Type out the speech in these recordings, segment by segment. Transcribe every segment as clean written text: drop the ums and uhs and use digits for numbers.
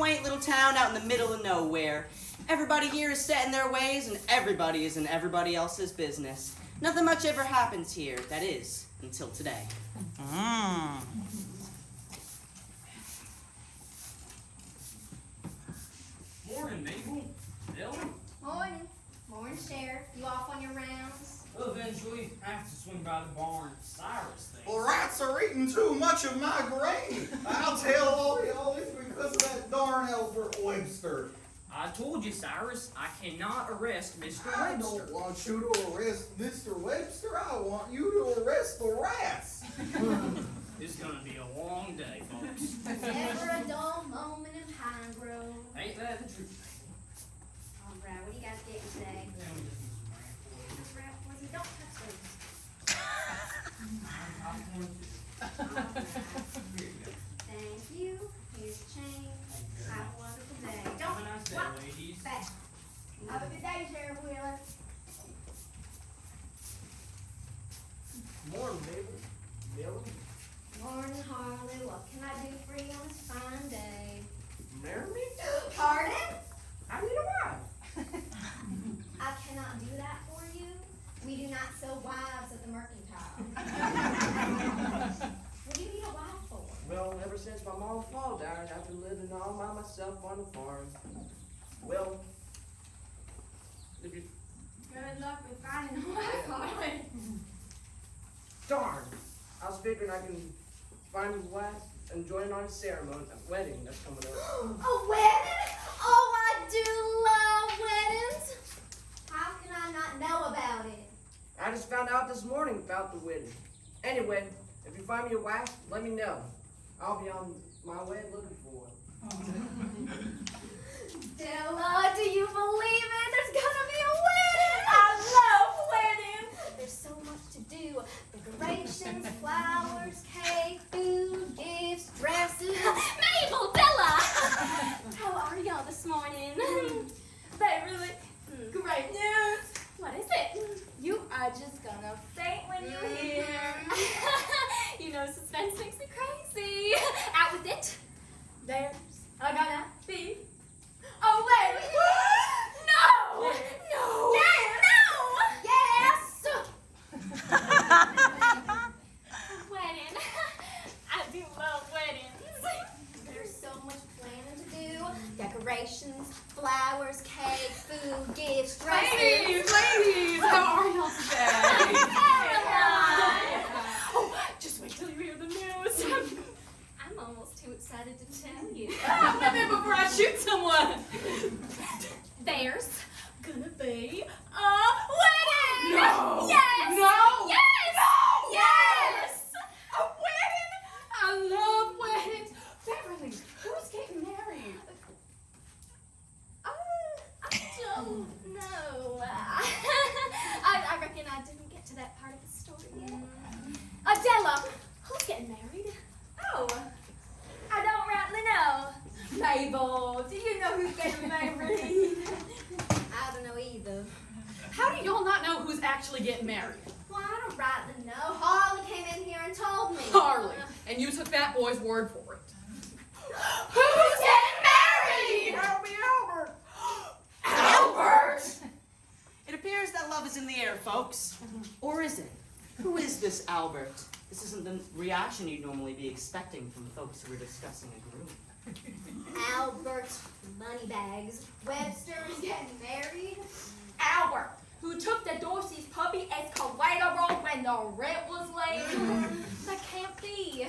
quaint little town out in the middle of nowhere. Everybody here is set in their ways, and everybody is in everybody else's business. Nothing much ever happens here, that is, until today. Morning, Mabel. Ellen? Morning. Morning, Sheriff. You off on your rounds? Well, eventually, I have to swing by the barn. Cyrus thinks. Well, rats are eating too much of my grain. I'll tell all y'all this because of that darn Albert Webster. I told you, Cyrus, I cannot arrest Mr. I Webster. don't want you to arrest Mr. Webster. I want you to arrest the rats. It's gonna be a long day, folks. Never a dull moment in Pine Grove. Ain't that the truth? All right, what do you guys get today? Yeah, we just need some rain for you. Rat poison. Don't touch those. I'm going to. Here you go. Thank you. Here's the change. Thank you very Have much. a wonderful day. Have a Don't nice day, walk ladies. back. Have a good day, Sheriff Wheeler. Morning, Mabel. Ellen? Morning, Harley. What can I do for you on this fine day? Marry me? Pardon? I need a wife. I cannot do that for you. We do not sell wives at the mercantile. What do you need a wife for? Well, ever since my mom and father died, I've been living all by myself on the farm. Well, if you... Good luck with finding a wife, Harley. Darn! I was figuring I can find a wife and join in on a ceremony, a wedding that's coming up. A wedding? Oh, I do love weddings. How can I not know about it? I just found out this morning about the wedding. Anyway, if you find me a wife, let me know. I'll be on my way looking for one. Della, do you believe it? There's gonna be a wedding! I love weddings! There's so much to do. Decorations, flowers, cake, food, gifts, dresses. Mabel, Della! How are y'all this morning? Beverly, great news! What is it? You are just gonna faint when you hear. You know, suspense makes me crazy. Out with it. There's gonna be a wedding. No! No! Yes! No! Yes! A wedding. I do love weddings. There's so much planning to do. Decorations, flowers, cake, food, gifts, dresses. Ladies, how are y'all today? Caroline! Oh, just wait till you hear the news. I'm almost too excited to tell you. Wait there before I shoot someone. There's gonna be a wedding! No! Yes! No! Yes! No! Yes! A wedding? I love weddings. Beverly, who's getting married? I don't know. I reckon I didn't get to that part of the story yet. Adela, who's getting married? Oh, I don't rightly know. Mabel, do you know who's getting married? I don't know either. How do y'all not know who's actually getting married? Well, I don't rightly know. Harley came in here and told me. Harley. And you took that boy's word for it. Who's getting married? That'll be Albert! Albert! It appears that love is in the air, folks. Or is it? Who is this Albert? This isn't the reaction you'd normally be expecting from folks who are discussing a groom. Albert Moneybags Webster is getting married. Albert, who took the Dorsey's puppy escalator when the rent was late. That can't be.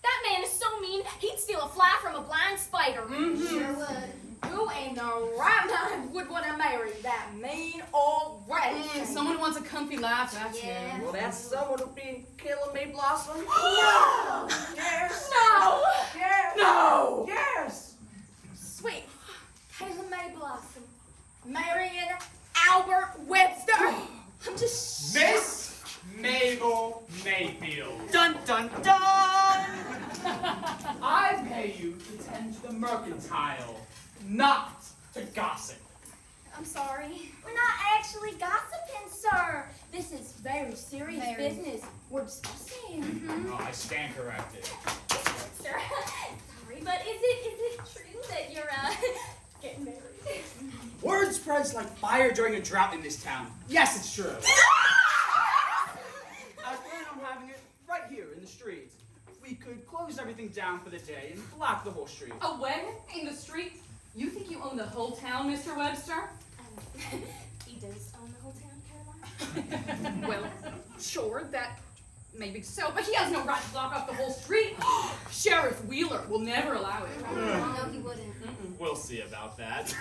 That man is so mean, he'd steal a fly from a blind spider. Sure would. Who in the right mind would want to marry that mean old rat? Someone wants a comfy laugh, that's Yeah. him. Well, that's someone who'll be killing me, Blossom. No! Yes! No! Yes! No! Yes! Sweet Caleb May Blossom marrying Albert Webster. I'm just Miss Mabel Mayfield. Dun dun dun! I pay you to tend to the mercantile, not to gossip. I'm sorry. We're not actually gossiping, sir. This is very serious Very. business. We're discussing. Oh, I stand corrected. Sir, sorry, but is it true that you're, getting married. Word spreads like fire during a drought in this town. Yes, it's true. I plan on having it right here in the street. We could close everything down for the day and block the whole street. A wedding in the street? You think you own the whole town, Mr. Webster? He does own the whole town, Caroline. Well, sure, that may be so, but he has no right to block off the whole street. Sheriff Wheeler will never allow it. No, he wouldn't. We'll see about that.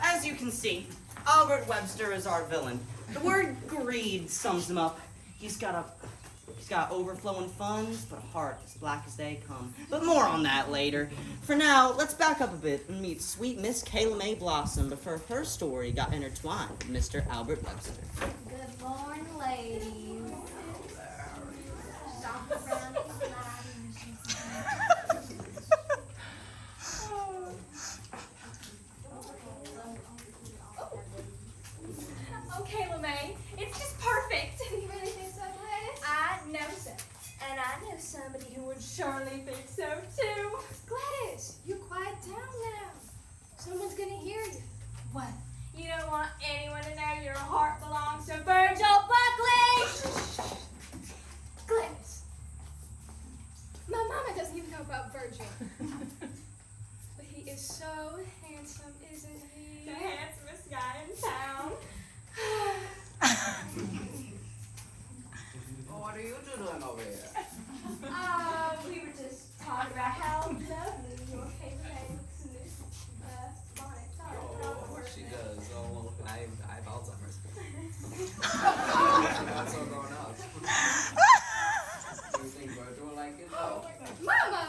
As you can see, Albert Webster is our villain. The word greed sums him up. He's got overflowing funds, but a heart as black as they come. But more on that later. For now, let's back up a bit and meet sweet Miss Kayla Mae Blossom before her story got intertwined with Mr. Albert Webster. Good morning, ladies. Stop around and slide. Okay, LeMay, it's just perfect. You really think so, Gladys? I know so. And I know somebody who would surely think so too. Gladys, you quiet down now. Someone's gonna hear you. What? You don't want anyone to know your heart belongs to Virgil Buckley? Gladys. My mama doesn't even know about Virgil. But he is so handsome, isn't he? The handsomest guy in town. What are you doing over here? We were just talking about how lovely your favorite looks in this bonnet. Sorry, Oh, she does. Oh, I have Alzheimer's. Not so grown up. Do you think Virgil will like it? Oh. Mama!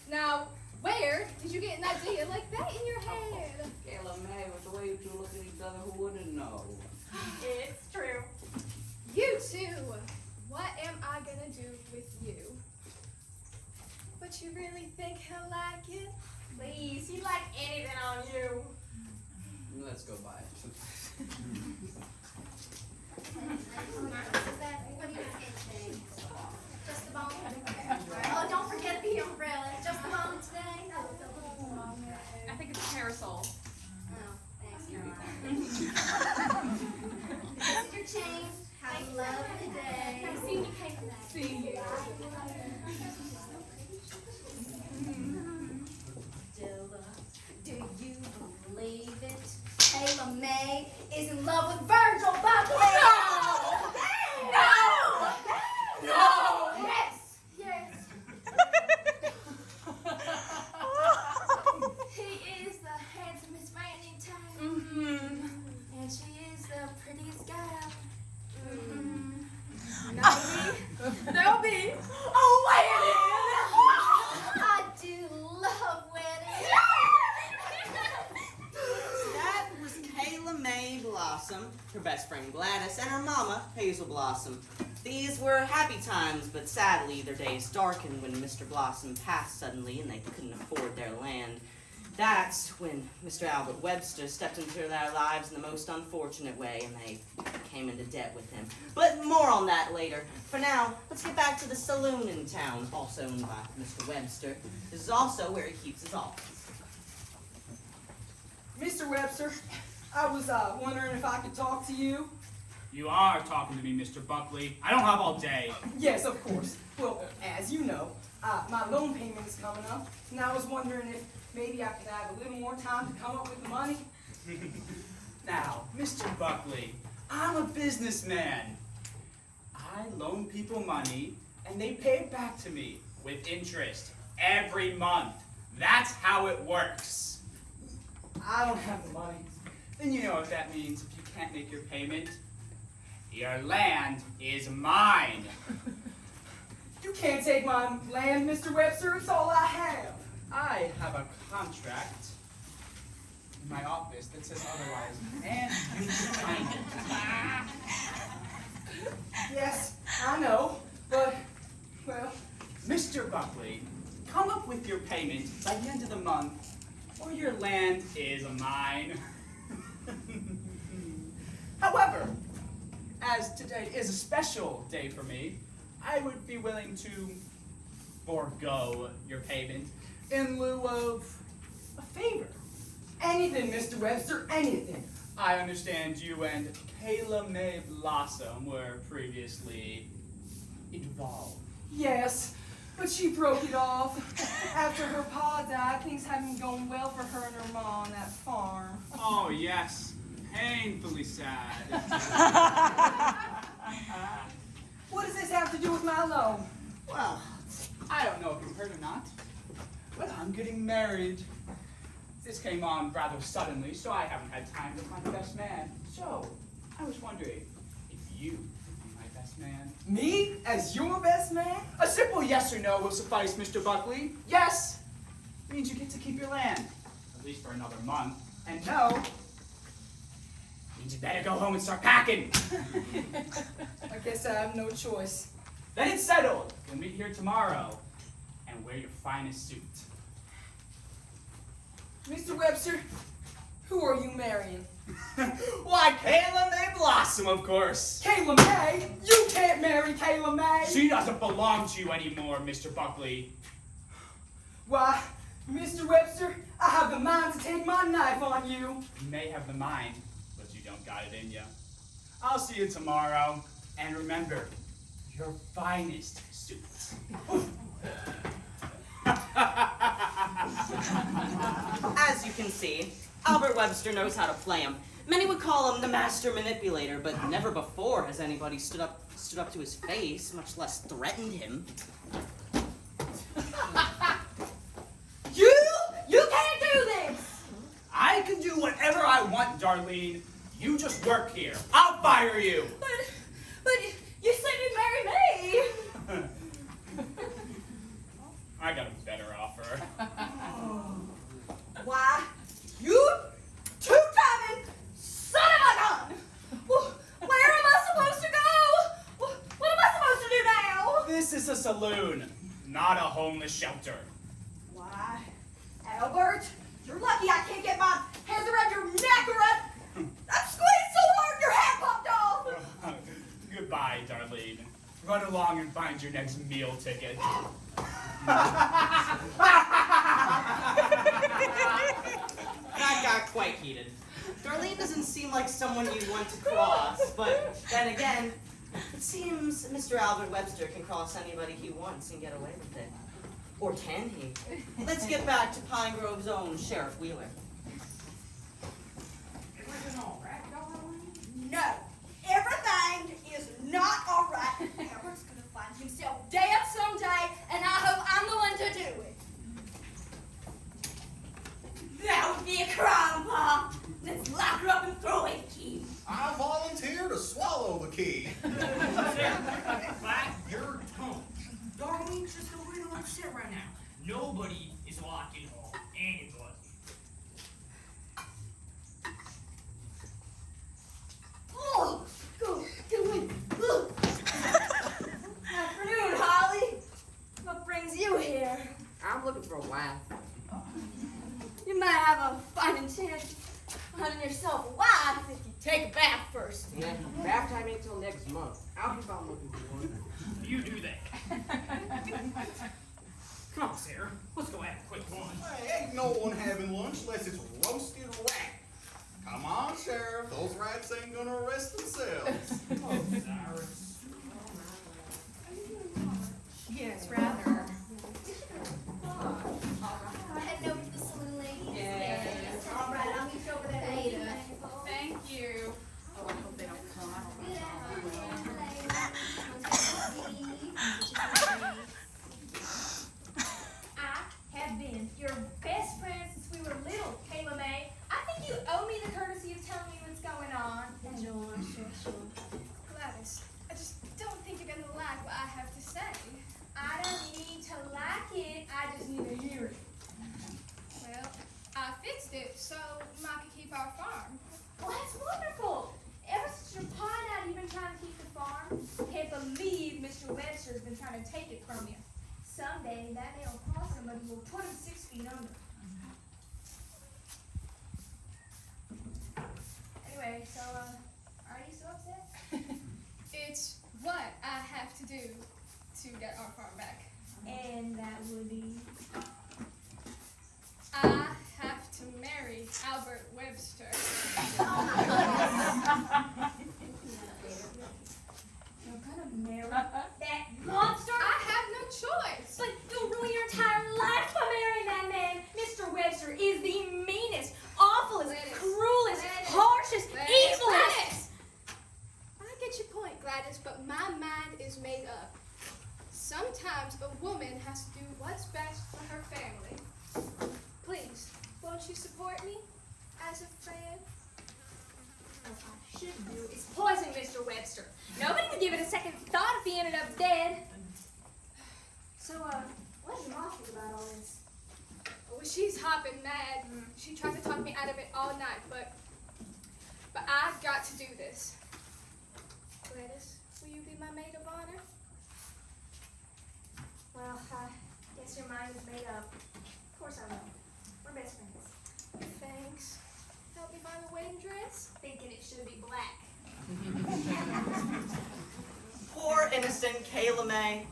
Now, where did you get an idea like that in your head? Kayla Mae, with the way you two look at each other, who wouldn't know? It's true. You too. What am I gonna do with you? But you really think he'll like it? Please, he'd like anything on you. Let's go buy it. What do you think? Just the bone? Oh, don't forget the umbrella. Just the bone today? I think it's a parasol. Oh, thanks, Caroline. This is your chain. Have a lovely day. Nice seeing you, Caitlin. See you. Do you believe it? Kayla Mae is in love with Virgil Buckley. No! Yes! Yes! He is the handsomest man in town. And she is the prettiest gal. There'll be a wedding. I do love weddings. So that was Kayla Mae Blossom, her best friend Gladys, and her mama, Hazel Blossom. These were happy times, but sadly their days darkened when Mr. Blossom passed suddenly and they couldn't afford their land. That's when Mr. Albert Webster stepped into their lives in the most unfortunate way, and they came into debt with him. But more on that later. For now, let's get back to the saloon in town, also owned by Mr. Webster. This is also where he keeps his office. Mr. Webster, I was wondering if I could talk to you. You are talking to me, Mr. Buckley. I don't have all day. Yes, of course. Well, as you know, my loan payment is coming up, and I was wondering if maybe I could have a little more time to come up with the money. Now, Mr. Buckley, I'm a businessman. I loan people money, and they pay it back to me with interest every month. That's how it works. I don't have the money. Then you know what that means if you can't make your payment. Your land is mine. You can't take my land, Mr. Webster. It's all I have. I have a contract in my office that says otherwise, and you can find it. Yes, I know, but, well, Mr. Buckley, come up with your payment by the end of the month, or your land is mine. However, as today is a special day for me, I would be willing to forego your payment in lieu of a favor. Anything, Mr. Webster, anything. I understand you and Kayla May Blossom were previously involved. Yes, but she broke it off. After her pa died, things haven't been going well for her and her mom on that farm. Oh, yes. Painfully sad. What does this have to do with my loan? Well, I don't know if you've heard or not, but I'm getting married. This came on rather suddenly, so I haven't had time with my best man. So, I was wondering if you would be my best man. Me? As your best man? A simple yes or no will suffice, Mr. Buckley. Yes means you get to keep your land, at least for another month. And no means you better go home and start packing. I guess I have no choice. Then it's settled. We'll meet here tomorrow and wear your finest suit. Mr. Webster, who are you marrying? Why, Kayla May Blossom, of course. Kayla May? You can't marry Kayla May! She doesn't belong to you anymore, Mr. Buckley. Why, Mr. Webster, I have the mind to take my knife on you. You may have the mind, but you don't got it in you. I'll see you tomorrow, and remember, your finest suit. As you can see, Albert Webster knows how to play him. Many would call him the master manipulator, but never before has anybody stood up to his face, much less threatened him. You can't do this! I can do whatever I want, Darlene. You just work here. I'll fire you. But you said you'd marry me! I got a better offer. Why, you two-timing son of a gun! Where am I supposed to go? What am I supposed to do now? This is a saloon, not a homeless shelter. Why, Albert, you're lucky I can't get my hands around your neck or I'm squeezed so hard your hat popped off! Goodbye, Darlene. Run along and find your next meal ticket. That got quite heated. Darlene doesn't seem like someone you'd want to cross, but then again, it seems Mr. Albert Webster can cross anybody he wants and get away with it. Or can he? Let's get back to Pine Grove's own Sheriff Wheeler. No, everything is not all right. Albert's gonna find himself dead someday, and I hope I'm the one to do it. That would be a crime, Pa. Let's lock her up and throw away the key. I volunteer to swallow the key. Back your tongue. Darlene's just a little upset right now. Nobody is locking off anybody. Oh, go away. Afternoon, Holly. What brings you here? I'm looking for a wife. You might have a fighting chance of finding yourself a wife if you take a bath first. Yeah, bath time ain't till next month. I'll keep on looking for one. You do that. Come on, Sarah. Let's go have a quick lunch. Hey, ain't no one having lunch unless it's roasted rat. Come on, Sheriff. Those rats ain't gonna arrest themselves. Cyrus. Yes, rather. Heading over to the saloon, ladies. Yes. All right, I'll meet you over there later. Thank you. Oh, I hope they don't come. I have been your best friend since we were little, Kayla May. I think you owe me the courtesy of telling me what's going on. Sure. Gladys, I just don't think you're gonna like what I have to say. I don't need to like it, I just need to hear it. Well, I fixed it so Ma could keep our farm. Well, that's wonderful. Ever since your pa and I have been trying to keep the farm, Can't believe Mr. Webster's been trying to take it from you. someday that man will call somebody who will put him 6 feet under. Anyway, so, are you so upset? It's what I have to do to get our farm back. And that would be... I have to marry Albert Webster. You're gonna marry that monster? I have no choice. But you'll ruin your entire life by marrying that man. Mr. Webster is the meanest, awfulest, Gladys. cruelest, Gladys. harshest, Gladys. evilest. Gladys. I get your point, Gladys, but my mind is made up. Sometimes a woman has to do what's best for her family. Please, won't you support me as a friend? What I should do is poison Mr. Webster. Nobody would give it a second thought if he ended up dead. So, what does your mom think about all this? Well, she's hopping mad. She tried to talk me out of it all night, but I've got to do this. Gladys, will you be my maid of honor? Well, I guess your mind is made up. Of course I will. We're best friends. Thanks. Help me find the wedding dress. Thinking it should be black. Poor innocent Kayla May.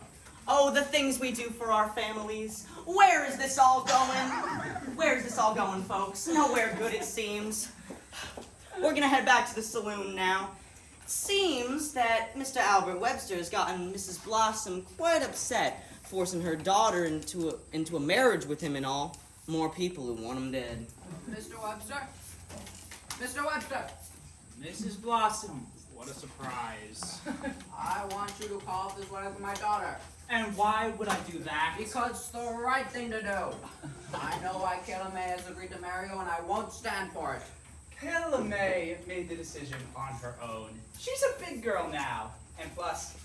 Oh, the things we do for our families. Where is this all going? Where is this all going, folks? Nowhere good, it seems. We're gonna head back to the saloon now. It seems that Mr. Albert Webster has gotten Mrs. Blossom quite upset, forcing her daughter into a marriage with him and all. More people who want him dead. Mr. Webster? Mr. Webster! Mrs. Blossom, what a surprise. I want you to call off this wedding with my daughter. And why would I do that? Because it's the right thing to do. I know why Kayla May has agreed to marry you, and I won't stand for it. Kayla May made the decision on her own. She's a big girl now. And plus,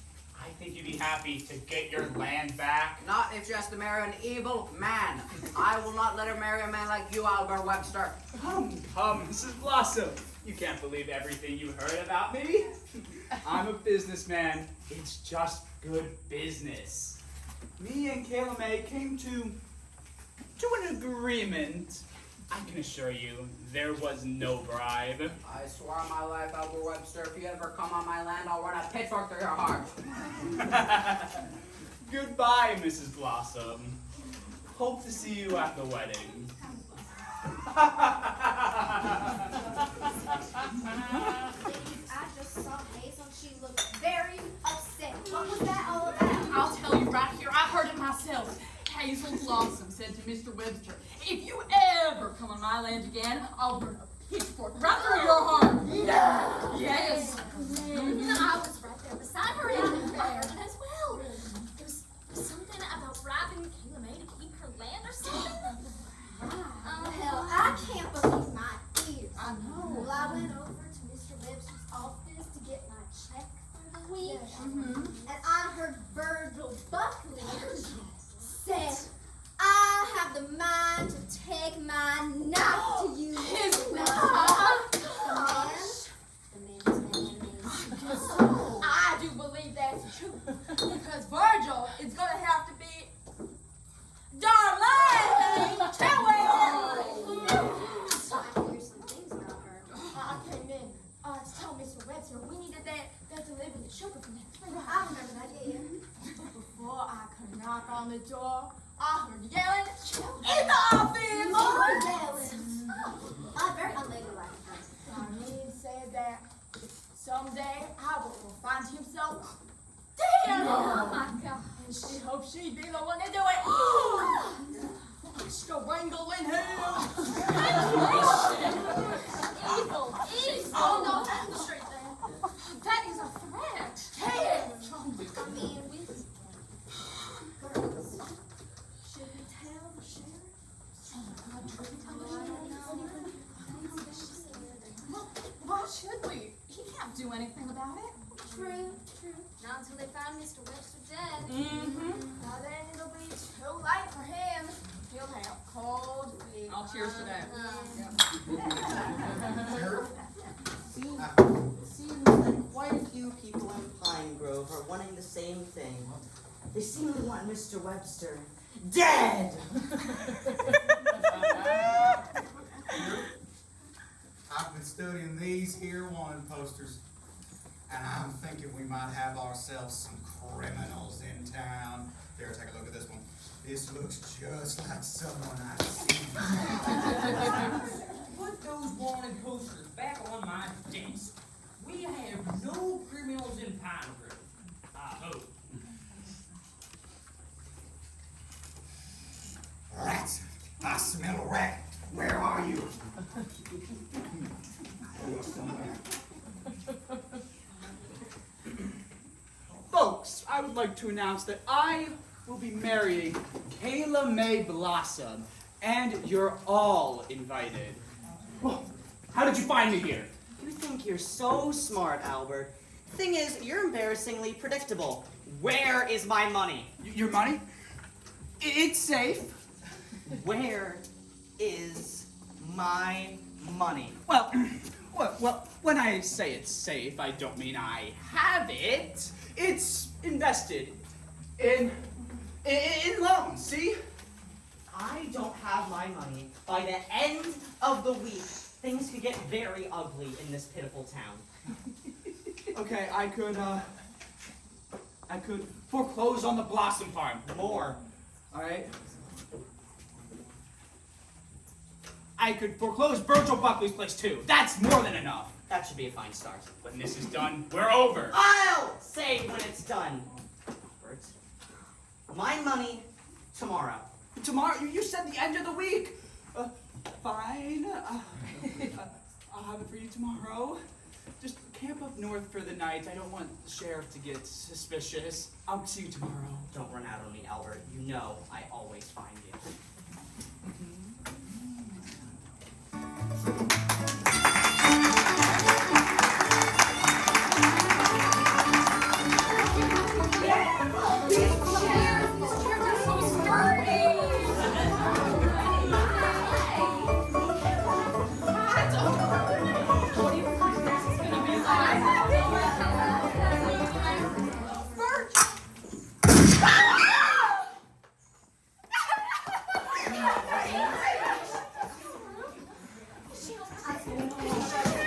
I think you'd be happy to get your land back. Not if she has to marry an evil man. I will not let her marry a man like you, Albert Webster. Come, Mrs. Blossom. You can't believe everything you heard about me. I'm a businessman. It's just good business. Me and Kayla May came to an agreement. I can assure you, there was no bribe. I swear on my life, Albert Webster, if you ever come on my land, I'll run a pitchfork through your heart. Goodbye, Mrs. Blossom. Hope to see you at the wedding. Ladies, I just saw Hazel. She looked very upset. What was that all about? I'll tell you right here, I heard it myself. Hazel Blossom said to Mr. Webster, if you ever come on my land again, I'll burn a pitchfork right through your heart. Yes. I was right there beside her, and I heard it as well. There was something about bribing Kayla May to keep her land or something. Oh, hell, I can't believe my ears. I know. Well, I went over to Mr. Webster's office to get my check for the week, and I heard Virgil Buckley said, I have the mind to take my knife to you. His The man is my enemy. I do believe that's true. Because Virgil is going to have to be Darlene. Tell me. So I hear some things about her. I came in to tell Mr. Webster we needed that delivery the sugar from him. I remember that, yeah. Before I could knock on the door, I heard yelling in the office. Oh, yelling. Very unladylike. Darlene said that someday Albert will find himself dead. Oh my God. And she hopes she'd be the one to do it. Strangling him. Evil. Oh no, that's the straight thing. That is a threat. Hey. I mean, we girls. Should we tell the sheriff? Oh my God, should we tell the sheriff? Well, why should we? He can't do anything about it. True. Not until they find Mr. Webster dead. Now then it'll be too late for him. He'll have cold feet. I'll cheers to that. Seems that quite a few people in Pine Grove are wanting the same thing. They seem to want Mr. Webster dead! I've been studying these here wanted posters. and I'm thinking we might have ourselves some criminals in town. Here, take a look at this one. This looks just like someone I've seen. Put those wanted posters back on my desk. We have no criminals in Pine Grove. I hope. Rats! I smell a rat. Where are you? Folks, I would like to announce that I will be marrying Kayla Mae Blossom, and you're all invited. Well, how did you find me here? You think you're so smart, Albert. Thing is, you're embarrassingly predictable. Where is my money? Your money? It's safe. Where is my money? Well, when I say it's safe, I don't mean I have it. It's invested in loans, see? I don't have my money. By the end of the week, things could get very ugly in this pitiful town. Okay, I could foreclose on the Blossom Farm. More. All right. I could foreclose Virgil Buckley's place too. That's more than enough. That should be a fine start. When this is done, we're over. I'll say when it's done. Albert, my money tomorrow. Tomorrow? You said the end of the week. Fine. I'll have it for you tomorrow. Just camp up north for the night. I don't want the sheriff to get suspicious. I'll see you tomorrow. Don't run out on me, Albert. You know I always find you.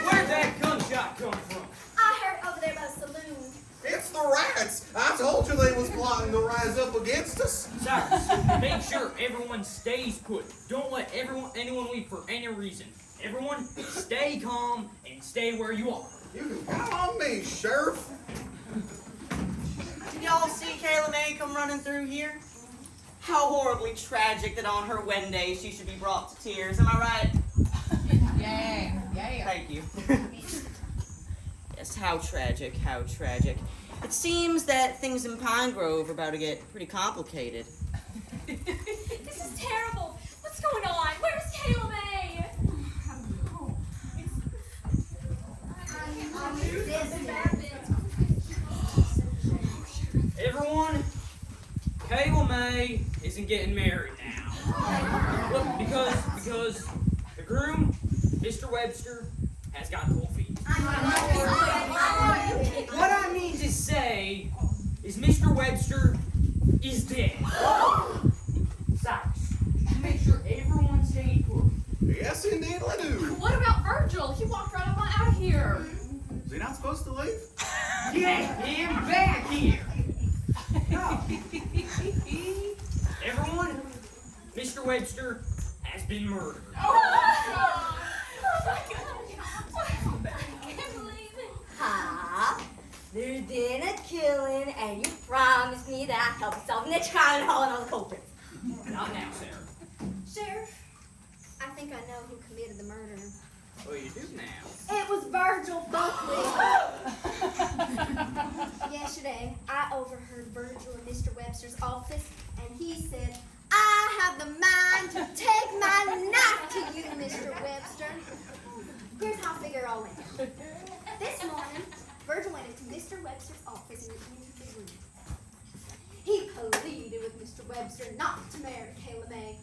Where'd that gunshot come from? I heard over there by the saloon. It's the rats! I told you they was plotting to rise up against us. Cyrus, make sure everyone stays put. Don't let anyone leave for any reason. Everyone, stay calm and stay where you are. You can count on me, Sheriff. Did y'all see Kayla Mae come running through here? How horribly tragic that on her wedding day she should be brought to tears. Am I right? Yeah. Thank you. Yes, how tragic, how tragic. It seems that things in Pine Grove are about to get pretty complicated. This is terrible. What's going on? Where's Kayla Mae? Everyone, Kayla Mae isn't getting married now. Look, because the groom, Mr. Webster, has got cold feet. What I mean to say is Mr. Webster is dead. Cyrus, make sure everyone stays put. Yes, indeed I do. What about Virgil? He walked right on out of here. Is he not supposed to leave? Get him back here. Everyone, Mr. Webster has been murdered. Oh my God. I can't believe it. Ha! There's been a killing, and you promised me that I'd help solve the next crime and haul in all the culprits. Not now, Sarah. Sheriff, I think I know who committed the murder. Well, you do now. It was Virgil Buckley. Yesterday, I overheard Virgil in Mr. Webster's office, and he said, I have the mind to take my knife to you, Mr. Webster. Here's how I figure it all went down. This morning, Virgil went into Mr. Webster's office and entered the room. He pleaded with Mr. Webster not to marry Kayla Mae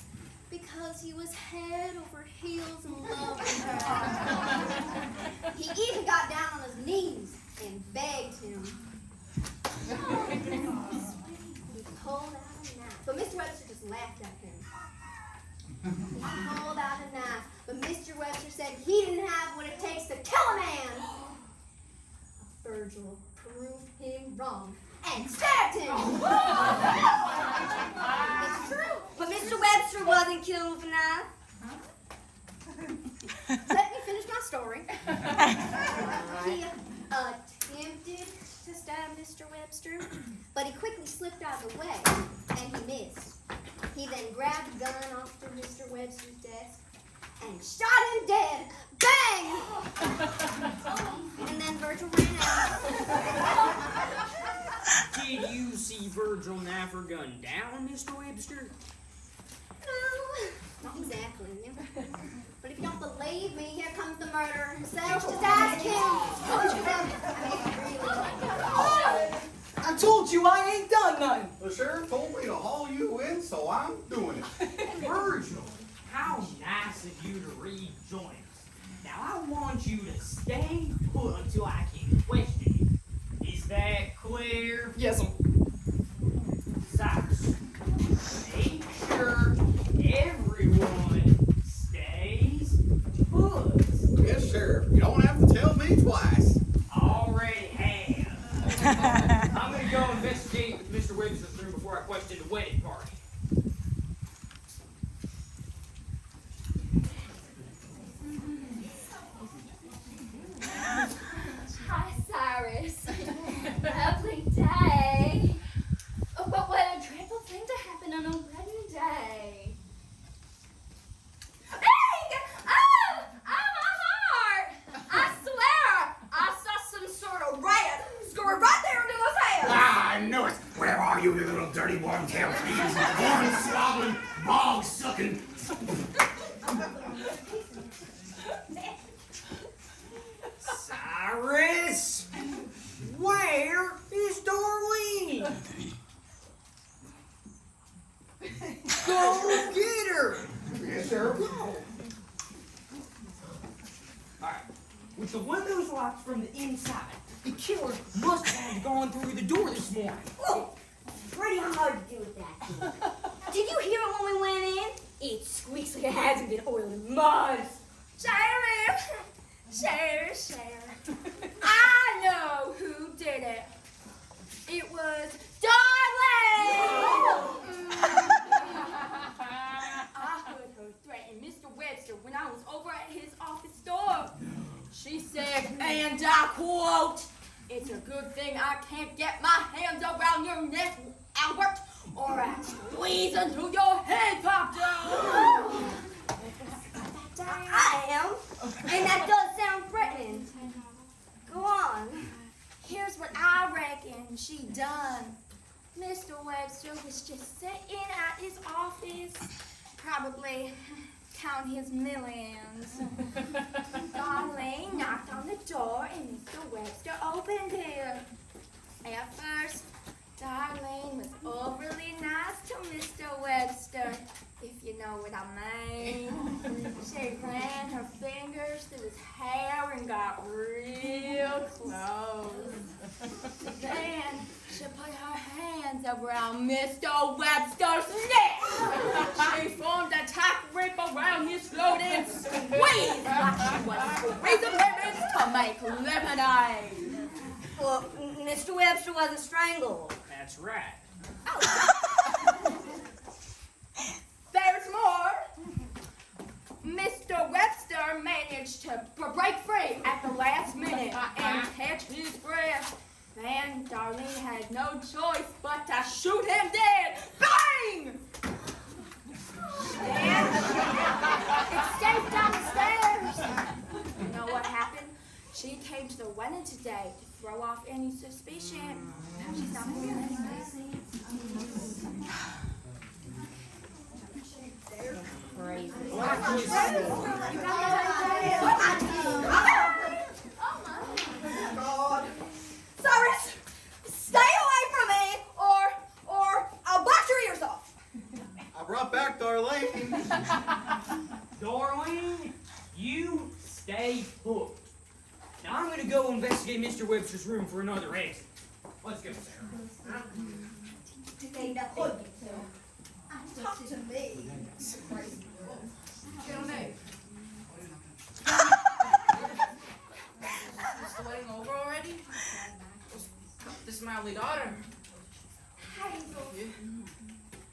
because he was head over heels in love with her. He even got down on his knees and begged him. He pulled out a knife, but Mr. Webster just laughed at him. He pulled out a knife, but Mr. Webster said he didn't have what it takes to kill a man. Virgil and stabbed him. It's true. But Mr. Webster wasn't killed with a knife. Let me finish my story. He attempted to stab Mr. Webster, but he quickly slipped out of the way, and he missed. He then grabbed a gun off of Mr. Webster's desk and shot him dead. Bang! And then Virgil ran out. Did you see Virgil Naffer gunned down, Mr. Webster? No, not exactly. But if you don't believe me, here comes the murderer himself. Just ask him. I told you I ain't done nothing. The sheriff told me to haul you in, so I'm doing it. Virgil, how nice of you to rejoin us. Now I want you to stay put until I can question you. Is that clear? Yes, Cyrus, make sure everyone stays put. Yes, Sheriff. You don't have to tell me twice. Already have. I'm gonna go investigate with Mr. Webster's room before I question the wedding party. Hi, Cyrus. Lovely day. Oh, but what a dreadful thing to happen on a wedding day. Dang! Oh, my heart! I swear, I saw some sort of rat score right there under those hands. Ah, I knew it. Where are you, you little dirty worm-tailed thieves? Horn-slobbering, bog-sucking. Cyrus, where is Darlene? Go get her. Yes, Sheriff. Alright, with the windows locked from the inside, the killer must have gone through the door this morning. Oh, pretty hard to do with that. Did you hear it when we went in? It squeaks like it hasn't been oiled in months. Sheriff! I know who did it. It was Darlene! I heard her threaten Mr. Webster when I was over at his office door. She said, and I quote, "It's a good thing I can't get my hands around your neck, Albert, or I squeeze until your head popped out." I am. And that does sound threatening. Go on. Here's what I reckon she done. Mr. Webster was just sitting at his office, probably counting his millions. Darlene knocked on the door and Mr. Webster opened it. At first, Darlene was overly nice to Mr. Webster, if you know what I mean. She ran her fingers through his hair and got real close. Then she put her hands around Mr. Webster's neck. She formed a tight grip around his throat and squeezed like she was squeezing lemons to make lemonade. Well, Mr. Webster wasn't strangled. That's right. There's more. Mr. Webster managed to break free at the last minute and catch his breath. Then Darlene had no choice but to shoot him dead. Bang! Then escaped down the stairs. You know what happened? She came to the wedding today to throw off any suspicion. She's not doing anything. Crazy. Cyrus, stay away from me, or I'll box your ears off. I brought back Darlene. Darlene, you stay put. Now I'm gonna go investigate Mr. Webster's room for another exit. Let's go, Sarah. Talk to me. Is the wedding over already? This is my only daughter. Hazel,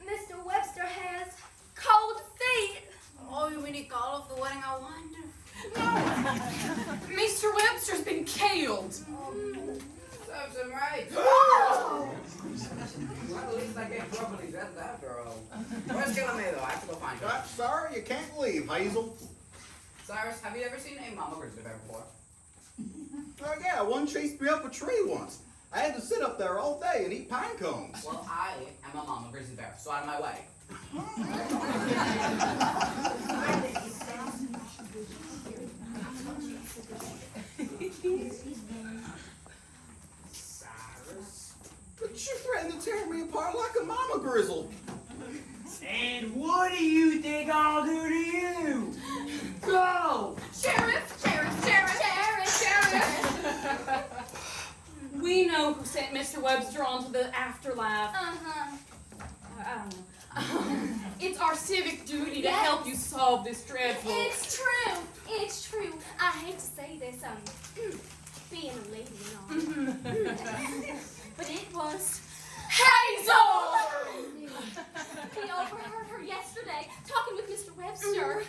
Mr. Webster has cold feet. Oh, you mean he called off the wedding? I wonder. No. Mr. Webster's been killed. Serves him right. Oh! Well, at least I get properly dressed after all. Where's Killer May, though? I have to go find her. Sorry, you can't leave, Hazel. Cyrus, have you ever seen a mama grizzly bear before? Yeah, one chased me up a tree once. I had to sit up there all day and eat pine cones. Well, I am a mama grizzly bear, so out of my way. Cyrus, but you threatened to tear me apart like a mama grizzle. And what do you think I'll do to you? Go! Sheriff! Sheriff! Sheriff! Sheriff! Sheriff! We know who sent Mr. Webster onto the afterlife. Uh-huh. I don't know. It's our civic duty to Yes. help you solve this dreadful. It's true. It's true. I hate to say this, being a lady and all. But it was Hazel! we overheard her yesterday talking with Mr. Webster.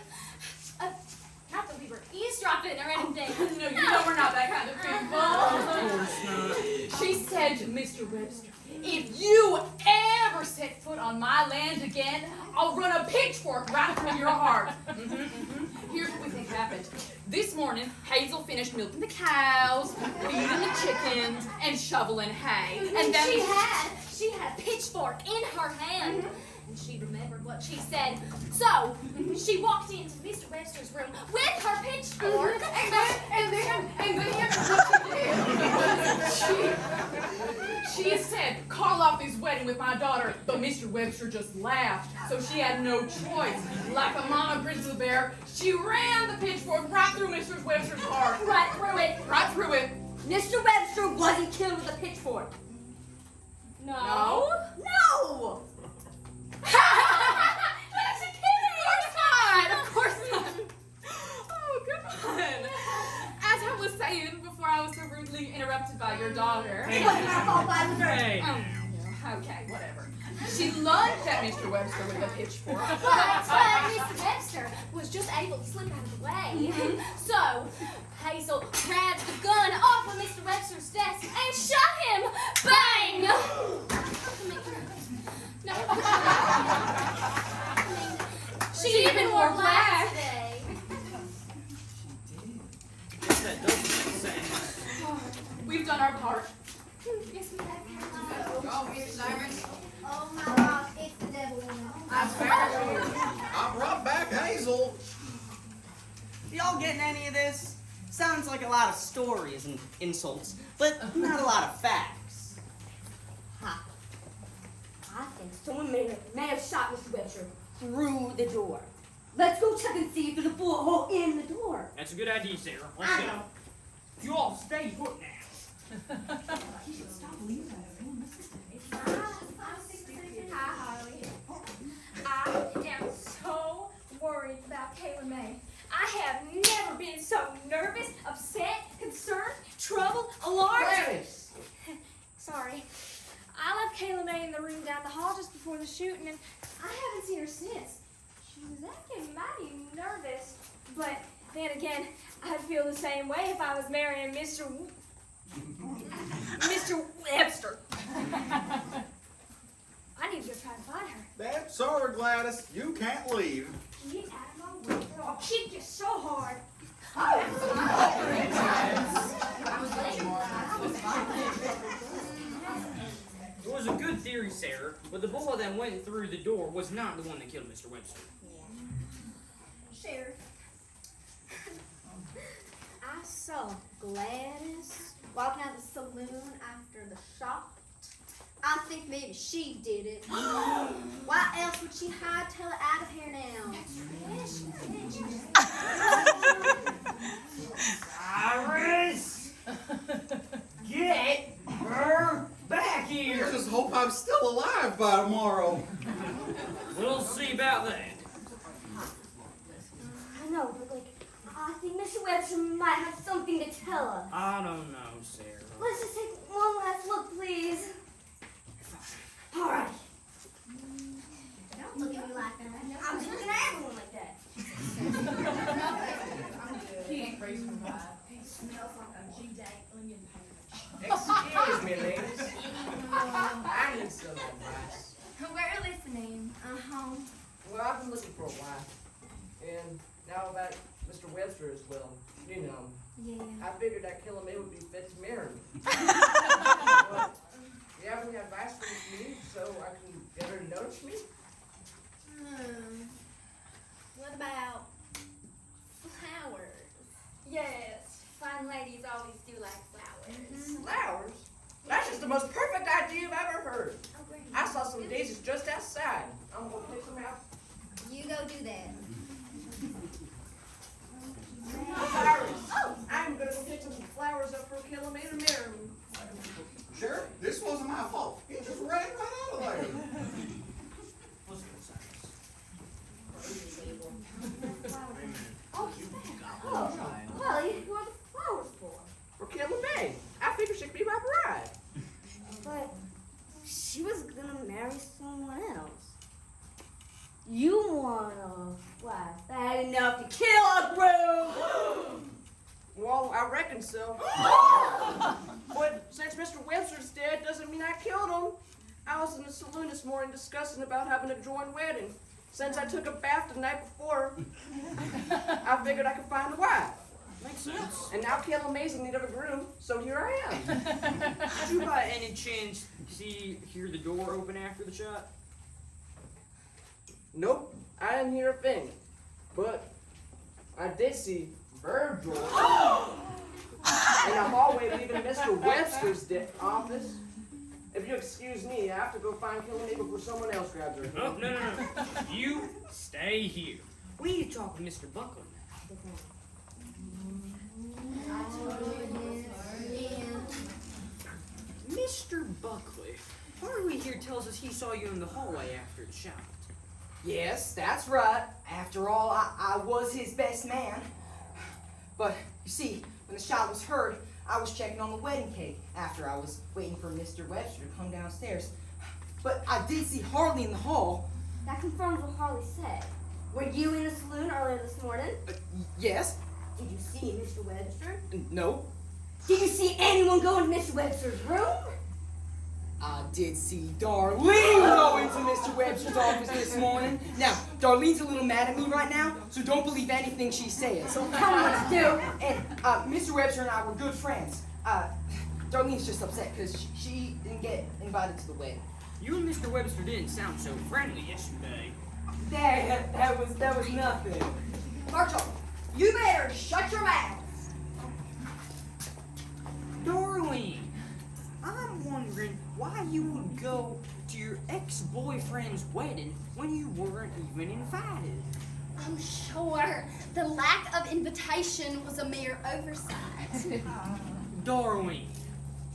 Not that we were eavesdropping or anything. No, you know we're not that kind of people. Of course not. She said to Mr. Webster, if you ever set foot on my land again, I'll run a pitchfork right through your heart. Here's what we think happened. This morning, Hazel finished milking the cows, feeding the chickens, and shoveling hay. And then She had a pitchfork in her hand. And she remembered what she said. So, she walked into Mr. Webster's room with her pitchfork. And then what she did. She said, call off this wedding with my daughter, but Mr. Webster just laughed, so she had no choice. Like a mama grizzly bear, she ran the pitchfork right through Mr. Webster's heart. Right through it. Right through it. Mr. Webster wasn't killed with a pitchfork. No. No! That's a kidding. Of course not. Oh, come on. As I was saying before I was so rudely interrupted by your daughter. It wasn't my fault, I was there. Hey, Okay, whatever. She lunged at Mr. Webster with a pitchfork. But Mr. Webster was just able to slip out of the way. So, Hazel grabbed the gun off of Mr. Webster's desk and shot him. Bang! No. She even wore black today. guess that doesn't make sense. We've done our part. Yes, we have. Go, Mr. Cyrus. Oh my gosh, it's the devil. That's fair. I brought back Hazel. Y'all getting any of this? Sounds like a lot of stories and insults, but not a lot of facts. Ha. I think someone may have shot Mr. Webster through the door. Let's go check and see if there's a bullet hole in the door. That's a good idea, Sarah. Let's go. You all stay put now. I am so worried about Kayla May. I have never been so nervous, upset, concerned, troubled, alarmed. Gladys. Sorry. I left Kayla May in the room down the hall just before the shooting, and I haven't seen her since. She was acting mighty nervous, but then again, I'd feel the same way if I was marrying Mr. Webster. I need to go try to find her. That's sorry, Gladys. You can't leave. Get out of my way, or I'll kick you so hard. It was a good theory, Sarah, but the bullet that went through the door was not the one that killed Mr. Webster. Sheriff. I saw Gladys walking out of the saloon after the shot. I think maybe she did it. Why else would she hightail it out of here now? Cyrus! Get her back I here! just hope I'm still alive by tomorrow. We'll see about that. I know, but I think Mr. Webster might have something to tell us. I don't know, Sarah. Let's just take one last look, please. All right. reckon so, lass. We're listening. Well, I've been looking for a wife. And now that Mr. Webster is well, you know, Yeah. I figured that Killer May would be fit to marry me. But, you have any advice for me so I can get her to notice me? What about flowers? Yes, fine ladies always do like flowers. Flowers? That's just the most perfect idea I've ever heard. Oh, great. I saw some daisies just outside. I'm gonna pick them out. You go do that. Flowers. I'm gonna go pick some flowers up for Killer May to marry me. Sheriff, this wasn't my fault. It just ran right out of there. Oh, well, who are the flowers for? For Killer May. I figured she could be my bride. But she was gonna marry someone else. You want a wife that had enough to kill a groom? Well, I reckon so. But since Mr. Webster's dead, doesn't mean I killed him. I was in the saloon this morning discussing about having a joint wedding. Since I took a bath the night before, I figured I could find a wife. Makes sense. And now Killer May's in need of a groom, so here I am. Did you by any chance hear the door open after the shot? Nope, I didn't hear a thing. But I did see Virgil in the hallway leaving Mr. Webster's office. If you excuse me, I have to go find Killer May before someone else grabs her. Oh, no. You stay here. We need to talk with Mr. Buckley. Mr. Buckley, Harley here tells us he saw you in the hallway after the shot. Yes, that's right. After all, I was his best man. But, you see, when the shot was heard, I was checking on the wedding cake after I was waiting for Mr. Webster to come downstairs. But I did see Harley in the hall. That confirms what Harley said. Were you in the saloon earlier this morning? Yes? Did you see Mr. Webster? No. Did you see anyone go into Mr. Webster's room? I did see Darlene go into Mr. Webster's office this morning. Now, Darlene's a little mad at me right now, so don't believe anything she says. So tell me what to do. And Mr. Webster and I were good friends. Darlene's just upset because she didn't get invited to the wedding. You and Mr. Webster didn't sound so friendly yesterday. That was nothing. Virgil, you better shut your mouth. Darlene, I'm wondering why you would go to your ex-boyfriend's wedding when you weren't even invited. I'm sure the lack of invitation was a mere oversight. Darlene,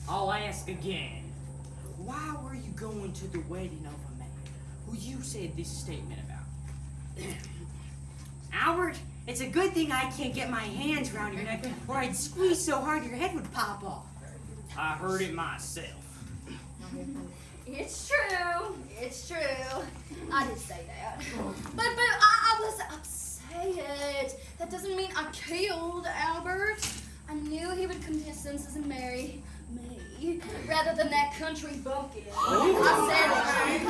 I'll ask again. Why were you going to the wedding of a man who you said this statement about? Albert, it's a good thing I can't get my hands around your neck, or I'd squeeze so hard your head would pop off. I heard it myself. It's true. It's true. I did say that. But I was upset. That doesn't mean I killed Albert. I knew he would come to his senses and marry me rather than that country bumpkin. I said it.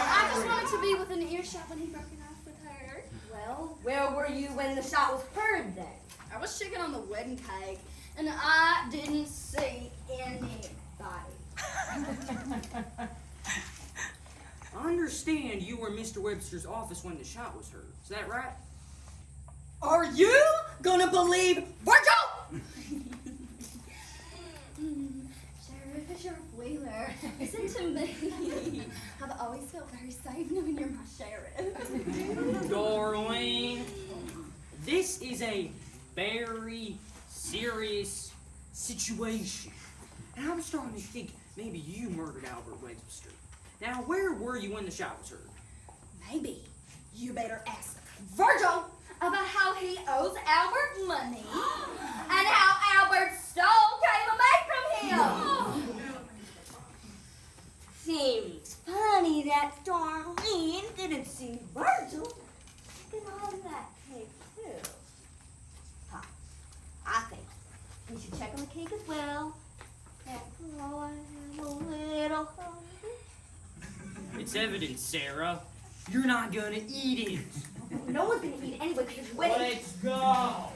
I just wanted to be within earshot when he broke it off with her. Well, where were you when the shot was heard then? I was shaking on the wedding cake, and I didn't see anybody. I understand you were in Mr. Webster's office when the shot was heard. Is that right? Are you gonna believe Virgil? Sheriff Wheeler, listen to me. I've always felt very safe knowing you're my sheriff. Darlene, this is a very serious situation. And I'm starting to think maybe you murdered Albert Webster. Now, where were you when the shot was heard? Maybe you better ask Virgil about how he owes Albert money and how Albert stole Kayla May from him. Seems funny that Darlene didn't see Virgil in on that cake too. Huh. I think we should check on the cake as well After all, I am a little hungry. It's evident, Sarah. You're not gonna eat it. No one's gonna eat it anyway because it's wedding. Let's go.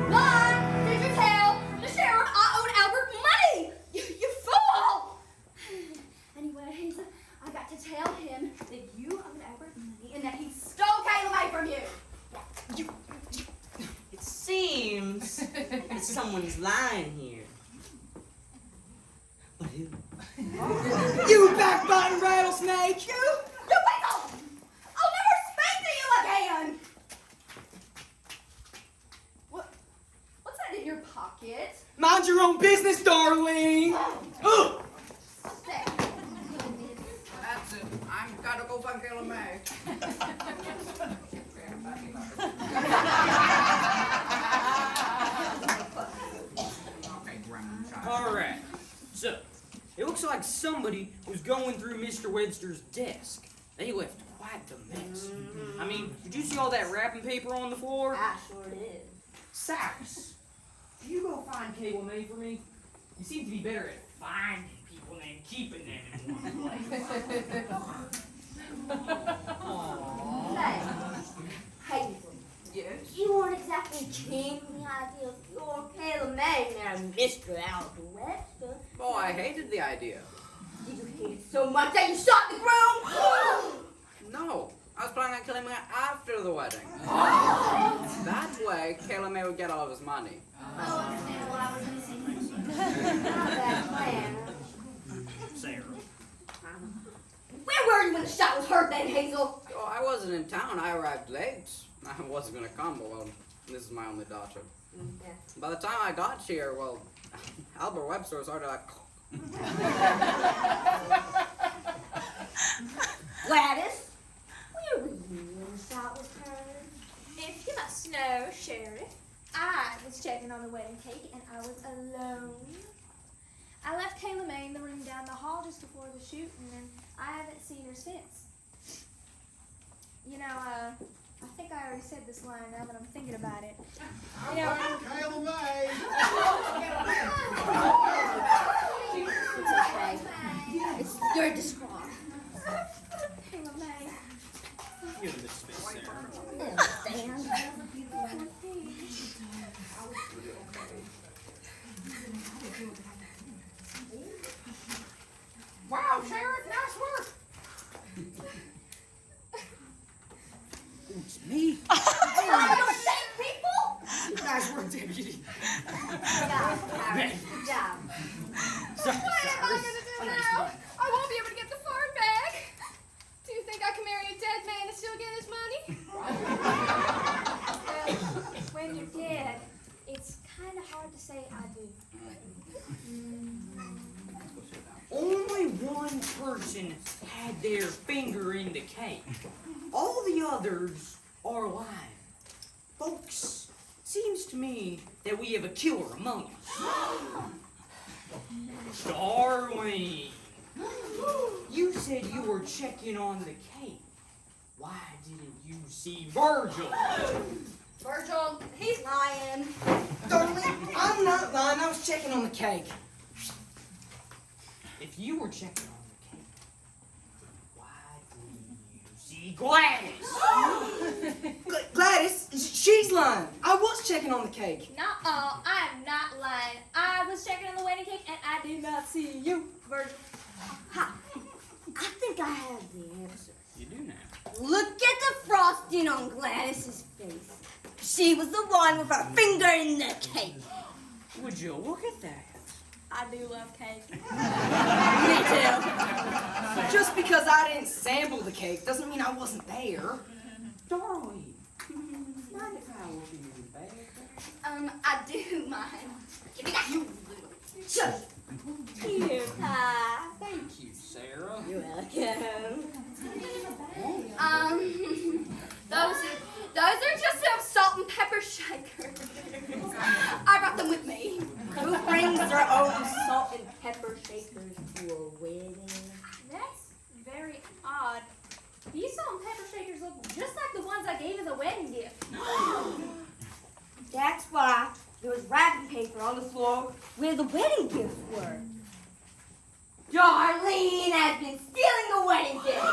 Mom, did you tell the sheriff I own Albert money? You fool! Anyways, I got to tell him that you own Albert money and that he stole Kayla away from you. It seems that someone's lying here. But who? You backbiting rattlesnake! You weasel! I'll never speak to you again! What's that in your pocket? Mind your own business, darling! Ugh. There. That's it. I'm gotta go find Kayla May. Alright, so, it looks like somebody was going through Mr. Webster's desk. They left quite the mess. I mean, did you see all that wrapping paper on the floor? I sure did. Cyrus, can you go find Kayla May for me? You seem to be better at finding people than keeping them in one place. Hazel, Yes? you weren't exactly keen on the idea of your Kayla May marrying Mr. Albert Webster. Oh, I hated the idea. Did you hate it so much that you shot the groom? No, I was planning on killing him after the wedding. That way, Kayla May would get all of his money. Not a bad plan. Sarah. Where were you when the shot was heard then, Hazel? Oh, I wasn't in town. I arrived late. I wasn't gonna come, but well, this is my only daughter. Yeah. By the time I got here, well, Albert Webster was already like, Gladys, where were you when the shot was heard? If you must know, Sheriff, I was checking on the wedding cake and I was alone. I left Kayla May in the room down the hall just before the shoot and I haven't seen her since. You know, I think I already said this line now that I'm thinking about it. You know, Kayla May! It's okay. It's your distraught. Kayla May. Give this space, Sarah. wow, Sheriff, nice work. It's me. Nice work, deputy. Good job, Harry. Good job. Sorry, What am I Cyrus. gonna do now? I won't be able to get the farm back. Do you think I can marry a dead man and still get his money? Well, when you're dead, it's kind of hard to say I do. Only one person had their finger in the cake. All the others are alive. Folks, seems to me that we have a killer among us. Darling, you said you were checking on the cake. Why didn't you see Virgil? Virgil, he's lying. Darling, I'm not lying. I was checking on the cake. If you were checking on the cake, why didn't you see Gladys? Gladys, she's lying. I was checking on the cake. Nuh-uh, I am not lying. I was checking on the wedding cake and I did not see you, Virgil. I think I have the answer. You do now. Look at the frosting on Gladys's face. She was the one with her finger in the cake. Would you look at that? I do love cake. Me too. Just because I didn't sample the cake doesn't mean I wasn't there. Darling, mind if I look in your bag? I do mind. Give me that. You Just here, pie. thank you, Sarah. You're welcome. Those are just some salt and pepper shakers. I brought them with me. Who brings their own salt and pepper shakers? gave as a wedding gift. That's why there was wrapping paper on the floor where the wedding gifts were. Darlene has been stealing the wedding gift.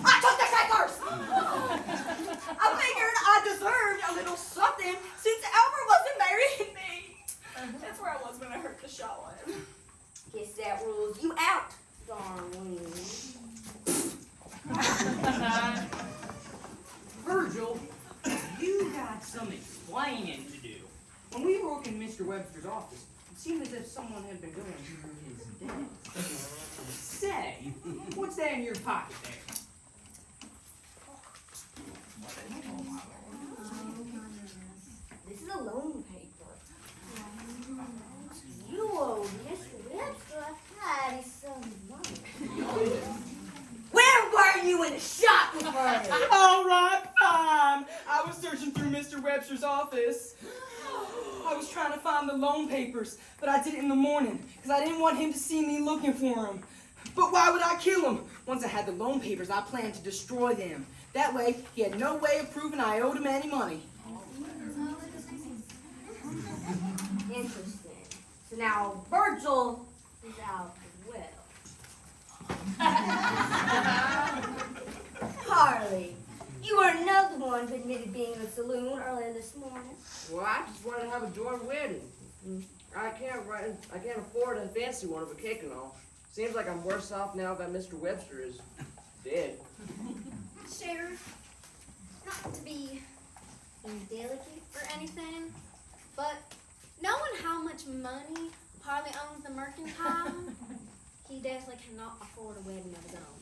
I took the papers! I figured I deserved a little something since Albert wasn't marrying me. That's where I was when I heard the shot one. Guess that rules you out, Darlene. Virgil, you got some explaining to do. When we broke in Mr. Webster's office, it seemed as if someone had been going through his desk. Say, what's that in your pocket there? This is a loan paper. You owe Mr. Webster a mighty sum of money. Where were you when the shot was fired? All right, fine. I was searching through Mr. Webster's office. I was trying to find the loan papers, but I did it in the morning because I didn't want him to see me looking for them. But why would I kill him? Once I had the loan papers, I planned to destroy them. That way, he had no way of proving I owed him any money. Interesting. So now Virgil is out as well. Harley, you were another one who admitted being in the saloon earlier this morning. Well, I just wanted to have a joint wedding. I can't afford a fancy one of a cake and all. Seems like I'm worse off now that Mr. Webster is dead. Sheriff, not to be indelicate or anything, but knowing how much money Harley owns the mercantile, he definitely cannot afford a wedding of his own.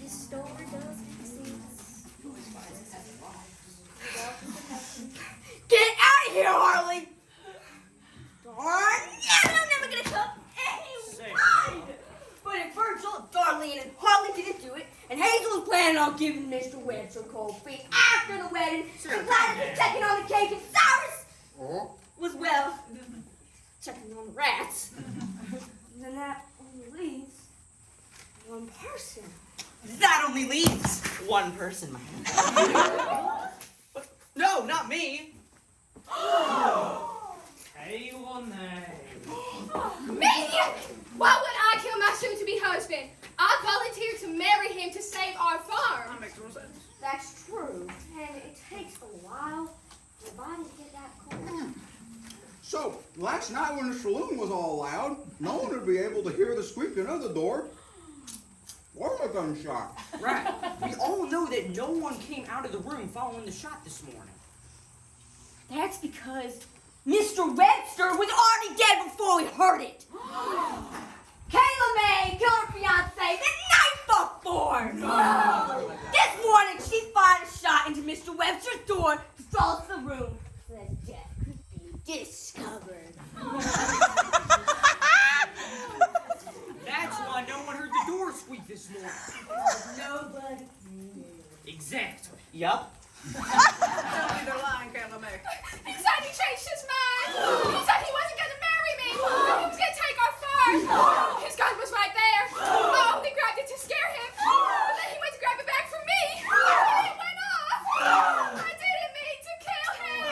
His story does make sense. Get out of here, Harley! Darn, yeah, I'm never gonna cook anyway! But if Virgil, Darlene, and Harley didn't do it, and Hazel was planning on giving Mr. Webster cold feet after the wedding, and Gladys was checking on the cake, and Cyrus was, well, checking on the rats, then that only leaves one person. That only leaves one person, my friend. No, not me. Kayla May. Maniac! Why would I kill my soon-to-be husband? I volunteered to marry him to save our farm. That makes no sense. That's true, and it takes a while for the body to get that cold. So, last night when the saloon was all loud, no one would be able to hear the squeaking of the door or the gunshot. Right. We all know that no one came out of the room following the shot this morning. That's because Mr. Webster was already dead before we heard it. Kayla May killed her fiance the night before. This morning, she fired a shot into Mr. Webster's door to fall to the room so that death could be discovered. That's why no one heard the door squeak this morning. Nobody. Exactly. Yup. Tell me they're lying, Kayla May. He said he changed his mind. He said he wasn't going to marry me. He was going to take our farm. His gun was right there. I only grabbed it to scare him. But then he went to grab it back from me. And it went off. I didn't mean to kill him.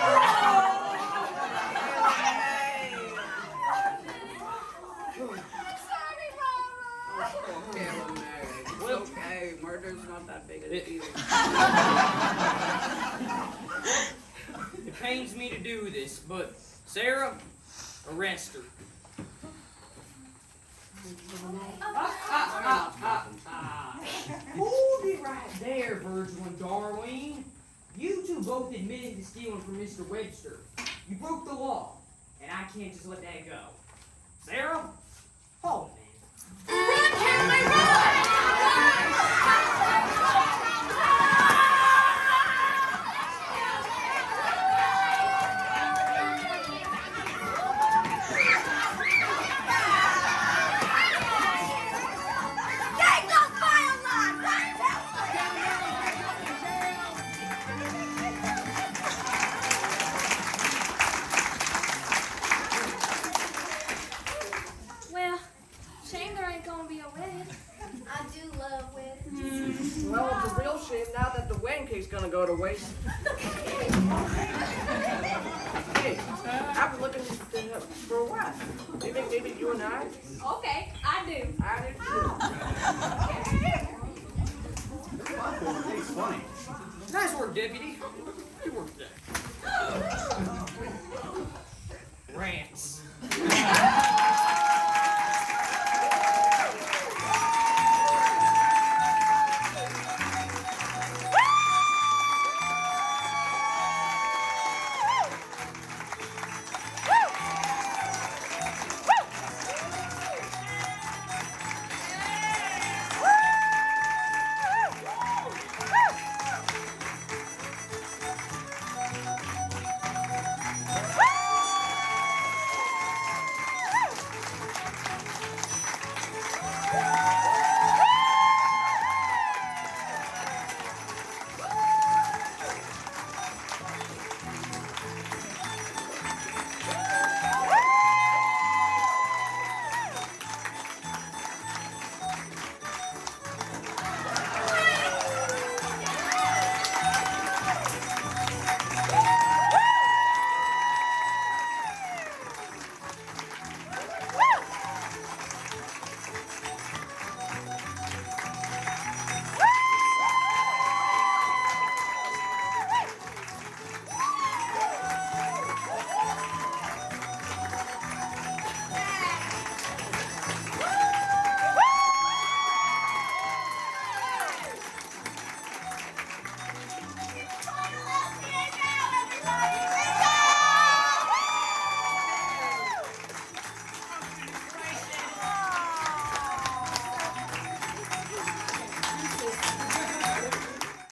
I'm sorry, Mama. Kayla May. It's okay. Murder's not that big a deal. It pains me to do this, but Sarah, arrest her. Hold it right there, Virgil and Darlene. You two both admitted to stealing from Mr. Webster. You broke the law, and I can't just let that go. Sarah, hold me. Run, Caroline, run! do love weddings. Well, it's a real shame now that the wedding cake's gonna go to waste. Hey, I've been looking for a wife. Maybe you and I? Okay, I do. I do too. It's funny. Nice work, deputy.